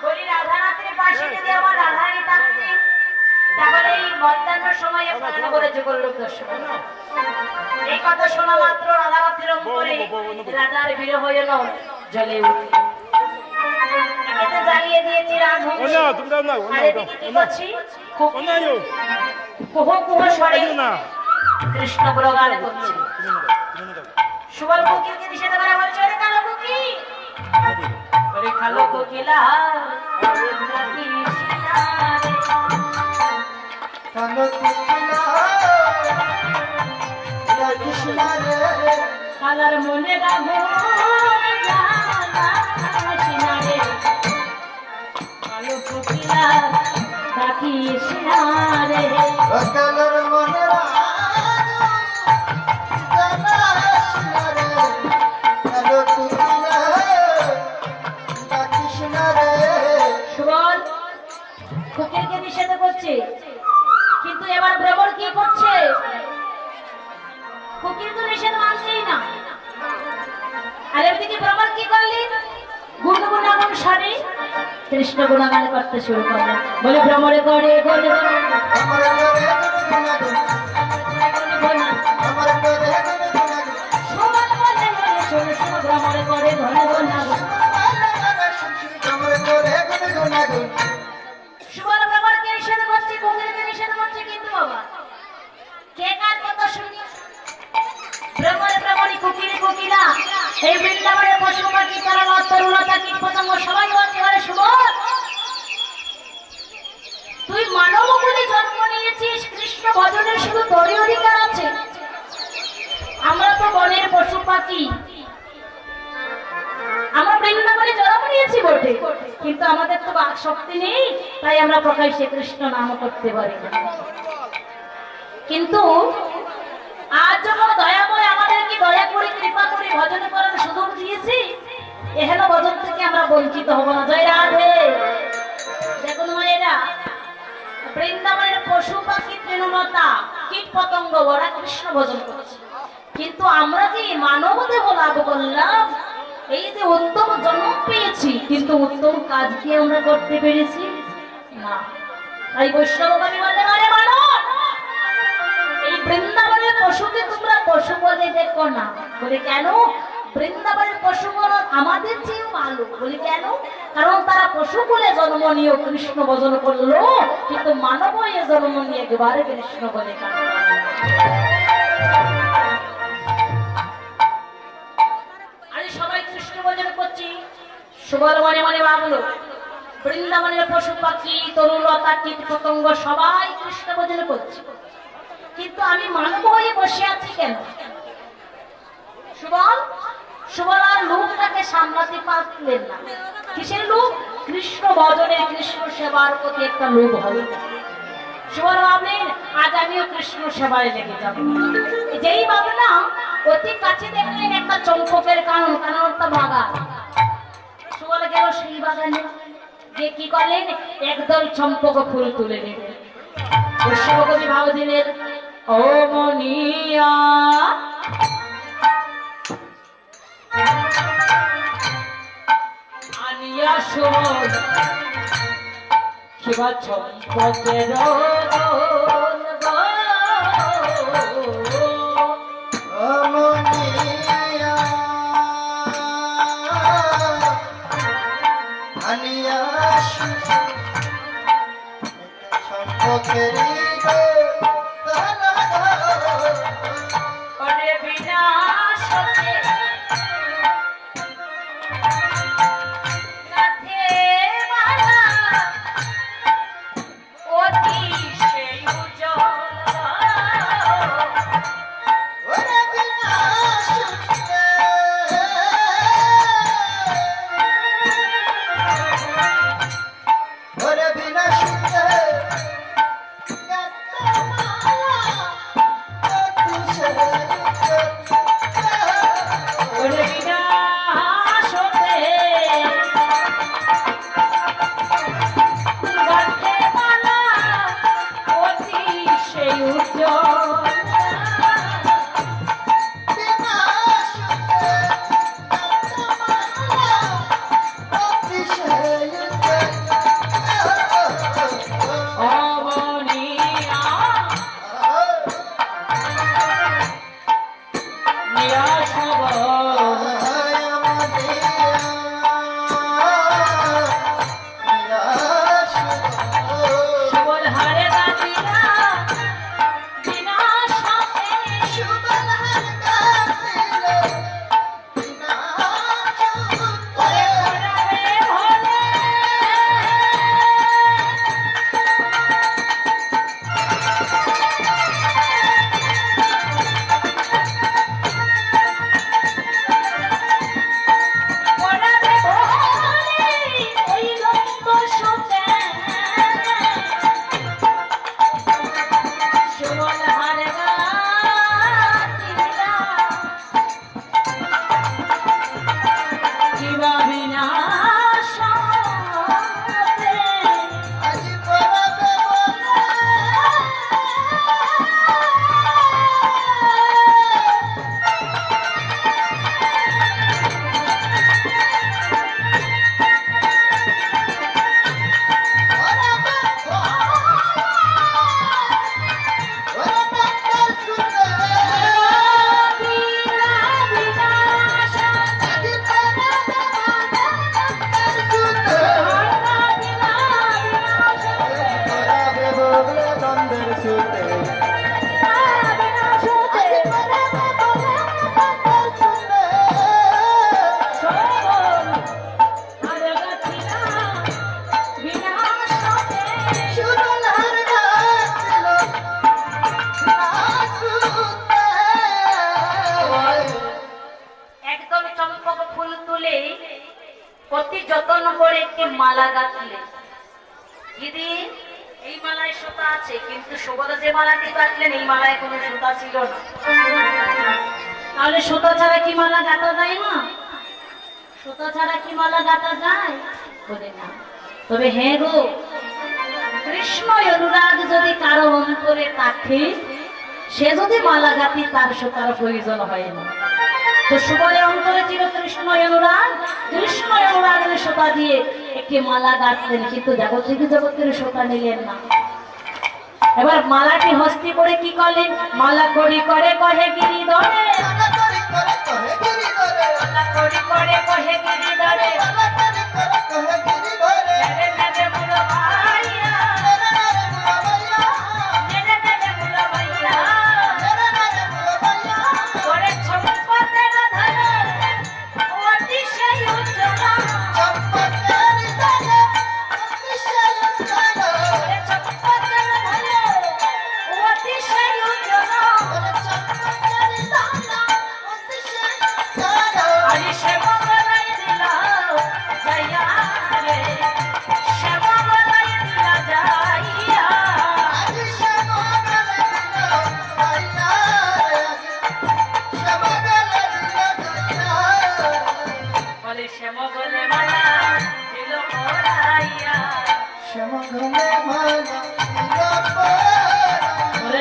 বলি রাধানাথের পাশে যদি আমার রাধারানী থাকতেন তাহলে এই মধ্যাহ্নের সময় আপনারা বলেছে গোলক দর্শন এই কথা শোনা মাত্র রাধানাথের অঙ্গরে রাধার বিরহ যেন জ্বলে উঠে এতে জ্বালিয়ে দিয়েছি রাজহংস আর এদিকে কি করছি কুহ কুহ স্বরে কৃষ্ণ গুণগান করছি সুবল কোকিলকে নিষেধ করা বলছে ওরে কালো কোকিল ওরে কালো কোকিলা কালার মনে রাখো কালো কোকিলা ডাকি সিনারে কালার মনে সুবল কোকিলকে নিষেধ করছে কিন্তু এবার ভ্রমর কি করছে কোকিল তো নিষেধ মানছেই না আর এদিকে ভ্রমর কি করলেন গুণগুণাগুণ সারে কৃষ্ণ গুণগান করতে শুরু করলেন বলে ভ্রমরে করে গড়ে ভ্রমরে করে ঘরে সুবল ভ্রমরকে নিষেধ করছে কোকিলকে নিষেধ করছে কিন্তু বাবা কে কার কথা শুনি ভ্রমরে ভ্রমরি কোকিল কোকিলা এই বৃন্দাবনের পশু পাখি তারা তরুলতা কীট পতঙ্গ সবাই বলছে আরে সুবল তুই মানব বলে জন্ম নিয়েছিস কৃষ্ণ ভজনের শুধু তোরই অধিকার আছে আমরা তো বনের পশু পাখি আমরা বৃন্দাবনে জন্ম নিয়েছি বটে কিন্তু আমাদের তো বাক শক্তি নেই তাই আমরা প্রকাশ্যে কৃষ্ণ নাম করতে পারি না কিন্তু আজ যখন দয়াময় আমাদেরকে দয়া করে কৃপা করে ভজন করার সুযোগ দিয়েছি এহেন ভজন থেকে আমরা বঞ্চিত হব না জয় রাধে দেখুন মায়েরা বৃন্দাবনের পশু পাখি তৃণলতা কীট পতঙ্গ ওরা কৃষ্ণ ভজন করছে কিন্তু আমরা যে মানব দেহ লাভ করলাম এই যে উত্তম জন্ম পেয়েছি কিন্তু উত্তম কাজ কি আমরা করতে পেরেছি না তাই বৈষ্ণবগামী বলে আরে মানব এই বৃন্দাবনের পশুকে তোমরা পশু বলে দেখো না বলে কেন বৃন্দাবনের পশুগণ আমাদের চেয়েও ভালো বলে কেন কারণ তারা পশু বলে জন্ম নিয়ে কৃষ্ণ ভজন করলো কিন্তু মানব হয়ে জন্ম নিয়ে একবারে কৃষ্ণ বলে সবাই কৃষ্ণ ভজন করছি সুবল মনে মনে ভাবলো বৃন্দাবনের পশু পাখি তরুলতা কীট পতঙ্গ সবাই কৃষ্ণ ভজন করছে কিন্তু আমি মানব হয়ে বসে আছি কেন সুবল সুবল আর লোকটাকে সামলাতে পারলেন না কিসের লোক কৃষ্ণ ভজনের কৃষ্ণ সেবার প্রতি একটা লোভ হলো সুবল ভাবলেন আজ আমিও কৃষ্ণ সেবায় লেগে যাব যেই ভাবলাম অতি কাছে দেখলেন একটা চম্পকের কানন কাননটা বাগান সুবল গেল সেই বাগানে গিয়ে কি করলেন একদল চম্পক ফুল তুলে নিলেন বৈষ্ণবকবি ভাবদিনের ও মনিয়া আনিয়া শোন শিবা চম্পকের অতি সেই উজ্জ্বল দিলে অতি যত্ন করে একটি মালা গাঁথলে। দিদি এই মালায় সুতা আছে, কিন্তু সুবোধা যে মালাটি গাঁথলেন এই মালায় কোনো সুতা ছিল না। তাহলে সুতা ছাড়া কি মালা গাঁথা যায় না? সুতা ছাড়া কি মালা গাঁথা যায়? বলে না। তবে হ্যাঁ গো, কৃষ্ণ অনুরাগ যদি কারো অন্তরে থাকে, সে যদি মালা গাঁথি তার সুতার প্রয়োজন হয় না। তো সুবলের অন্তরে ছিল কৃষ্ণ অনুরাগ, কৃষ্ণ অনুরাগের সুতা দিয়ে একটি মালা গাঁথলেন, কিন্তু জগতের সুতা নিলেন না। এবার মালাটি হস্তি করে কি করলেন? মালা করি করে কহে গিরি ধরে, মালা করি করে কহে গিরি ধরে,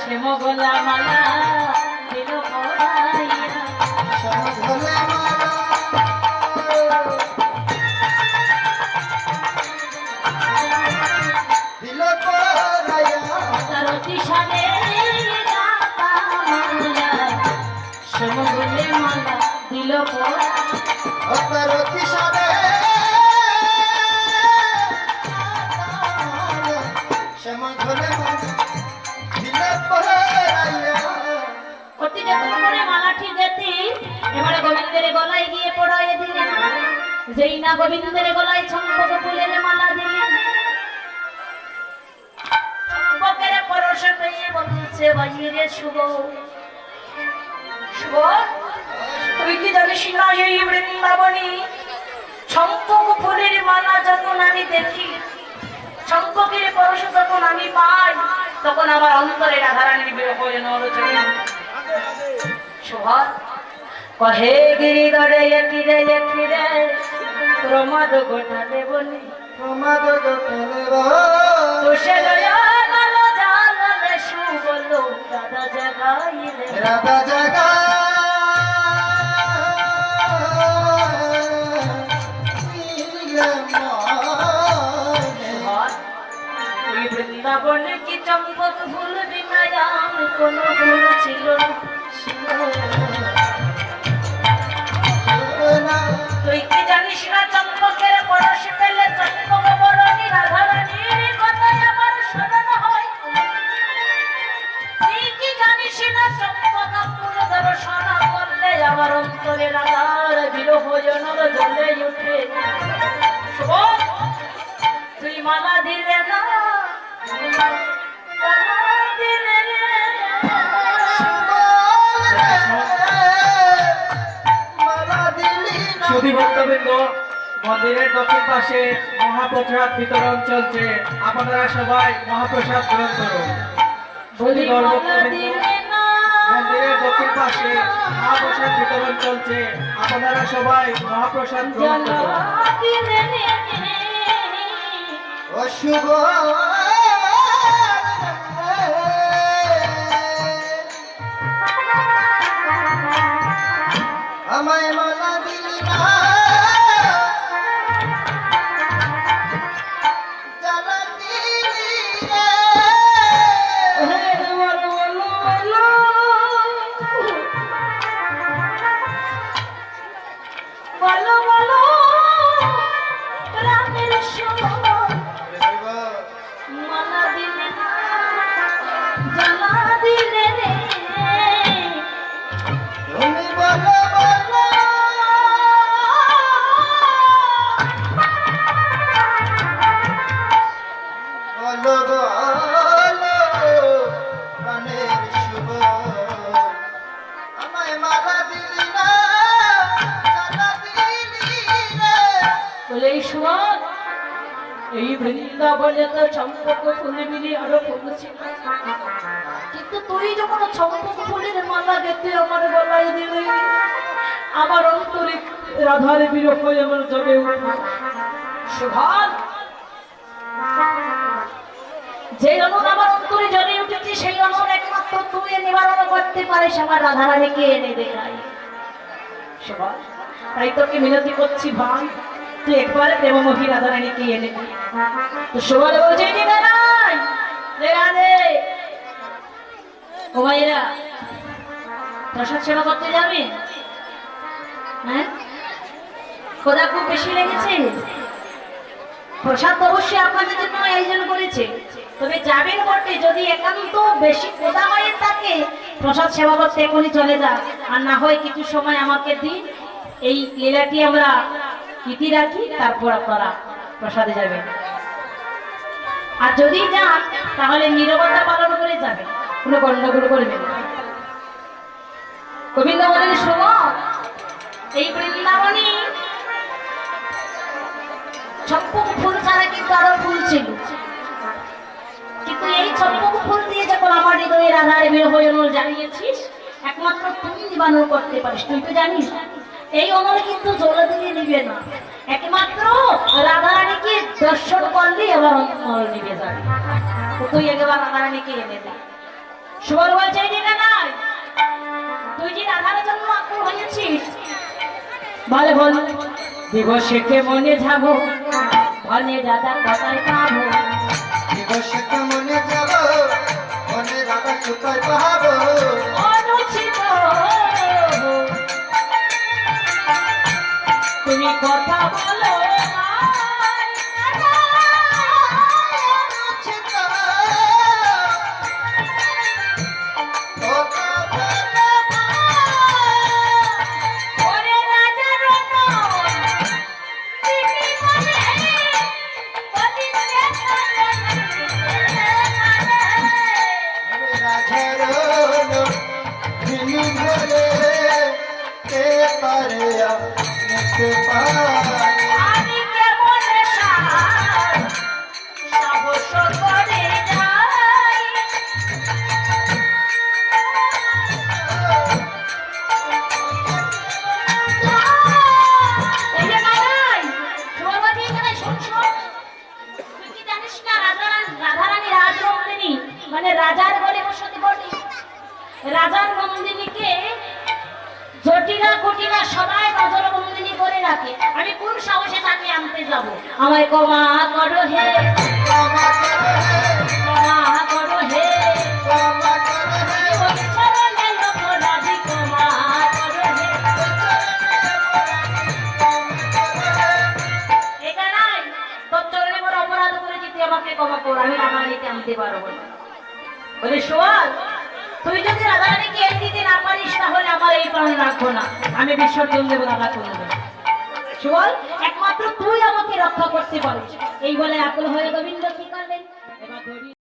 শ্যামগলা মালা দিল পরাইয়া। তারতি সানে শ্যামগলে মালা দিল তারতি সানে শ্যামগলে অতি যত্ন করে মালাটি গেতি এবারে গোবিন্দের গলায় গিয়ে পড়াইয়ে দিলেন। যেই না গোবিন্দের গলায় চম্পক ফুলের মালা দিলেন, চম্পকের পরশ পেয়ে বলছে বাইরে শুভ শুভ, তুই কি জানিস না এই বৃন্দাবনী চম্পক ফুলের মালা যখন আমি দেখি, চম্পকের পরশ যখন আমি পাই, তখন আমার অন্তরে রাধারানীর বিরহ নরচরে। সুভাষ কহে গিরিধরে একিরে একিরে প্রমাদ গোটালে বলি, প্রমাদ গোটালে তুষে লয়া গেল জানালে সুবল রাধা জাগাইলে, রাধা জাগা বৃন্দাবনে কি চম্পক ফুল বিনা কোন ফুল ছিল না? তুই কি জানিস না চম্পকের পরশ পেলে চম্পক বরণী রাধারানীর কথাই আমার স্মরণ হয়? তুই কি জানিস না চম্পক ফুল দর্শন করলে আমার অন্তরে রাধার বিরহ জনর জ্বলে উঠে? তুই মালা দিলে না, সুধীভক্তবৃন্দ, মন্দিরের দক্ষিণ পাশে মহাপ্রসাদ বিতরণ চলছে, আপনারা সবাই মহাপ্রসাদ গ্রহণ করুন। মন্দিরের দক্ষিণ পাশে মহাপ্রসাদ বিতরণ চলছে, আপনারা সবাই মহাপ্রসাদ গ্রহণ করুন। অশুভ আমায় মালা দিলি না, জ্বালা দিলি রে। বলো বলো প্রাণের মালা দিলে না, জ্বালা দিলে রে। তুমি বলো বলো বলো বলো প্রাণের শুভ, আমায় মালা দিলি না, জ্বালা দিলি এই সময় এই বৃন্দাবনে তো চম্পক ফুল মিলি আরো ফুল ছিল, কিন্তু তুই যখন চম্পক ফুলের মালা গেতে আমার গলায় দিলি, আমার অন্তরে রাধার বিরহ হয়ে আমার জমে উঠল। সুভান, যে অনুর আমার অন্তরে জ্বলে উঠেছে সেই অনুর একমাত্র তুই নিবারণ করতে পারিস, আমার রাধারানীকে এনে দেখাই। সুভান, তাই তোকে মিনতি করছি ভাই, তুই একবারে প্রেমমুখী রাধারানীকে এনে দে। তো সুভান বলছে যে নাই রে রাধে, ও ভাইরা প্রসাদ সেবা করতে যাবে? হ্যাঁ, খোদা খুব বেশি লেগেছে? প্রসাদ অবশ্যই আপনাদের জন্য আয়োজন করেছে, তবে যাবেন বটে, যদি একান্ত বেশি খোদা হয়ে থাকে প্রসাদ সেবা করতে এখনই চলে যা, আর না হয় কিছু সময় আমাকে দিন, এই লীলাটি আমরা ইতি রাখি, তারপর আপনারা প্রসাদে যাবেন। আর যদি যান তাহলে নীরবতা পালন করে যাবেন, কোনো গন্ডগোল করবেন না। গোবিন্দ বলেন, শোনো, এই বৃন্দাবনী চম্পক ফুল ছাড়া কিন্তু আরো ফুল ছিল, কিন্তু এই চম্পক ফুল দিয়ে যখন আমার হৃদয়ে রাধার বিরহ অনুর জানিয়েছিস, একমাত্র তুই নিবারণ করতে পারিস। তুই তো জানিস এই অনুর কিন্তু জলে দিয়ে নিবে না, একমাত্র রাধারানীকে দর্শন করলে আবার অনুর নিবে যাবে। তুই একবার রাধারানীকে এনে দে। সুবল বলছে এই দিকে নাই, তুই যে রাধার জন্য আকুল হয়েছিস, বলে বল দিবসেকে মনে যাবো, বলে দাদা কোথায় পাবো, দিবসকে মনে যাব, মনে রাধা কোথায় পাবো, অনুচিত তুমি কথা বলো ওরে রাজা রতন, তুমি বলে কদিন রাধারণ তিনি ভরে কে পারে নিতে পারে, আমি কেমন সাহস করে যাই, এই যে নারাই সুবলবাজি এখানে শোন শোন, তুই কি জানিস না রাধারানী রাজনন্দিনী মানে রাজার ঘরে বসতি বটে, রাজার নন্দিনীকে জটিলা কুটিলা সবাই নজর বন্দিনী করে রাখে, আমি কোন সাহসে তাকে আনতে যাব? আমায় ক্ষমা করো হে, ক্ষমা করো হে, ক্ষমা করো হে, ক্ষমা করো হে, ওই চরণে অপরাধী ক্ষমা করো হে। এটা নাই, তোর চরণে বড় অপরাধ করেছি, তুই আমাকে ক্ষমা কর, আমি রাধারানীকে আনতে পারবো না। বলে সোয়াল, তুই যদি রাধারানীকে এনে দিতে না পারিস তাহলে আমার এই প্রাণ রাখবো না, আমি বিসর্জন দেবো রাধা করবো। সোয়াল, একমাত্র তুই আমাকে রক্ষা করতে পারিস। এই বলে আকুল হয়ে গোবিন্দ কি করলেন,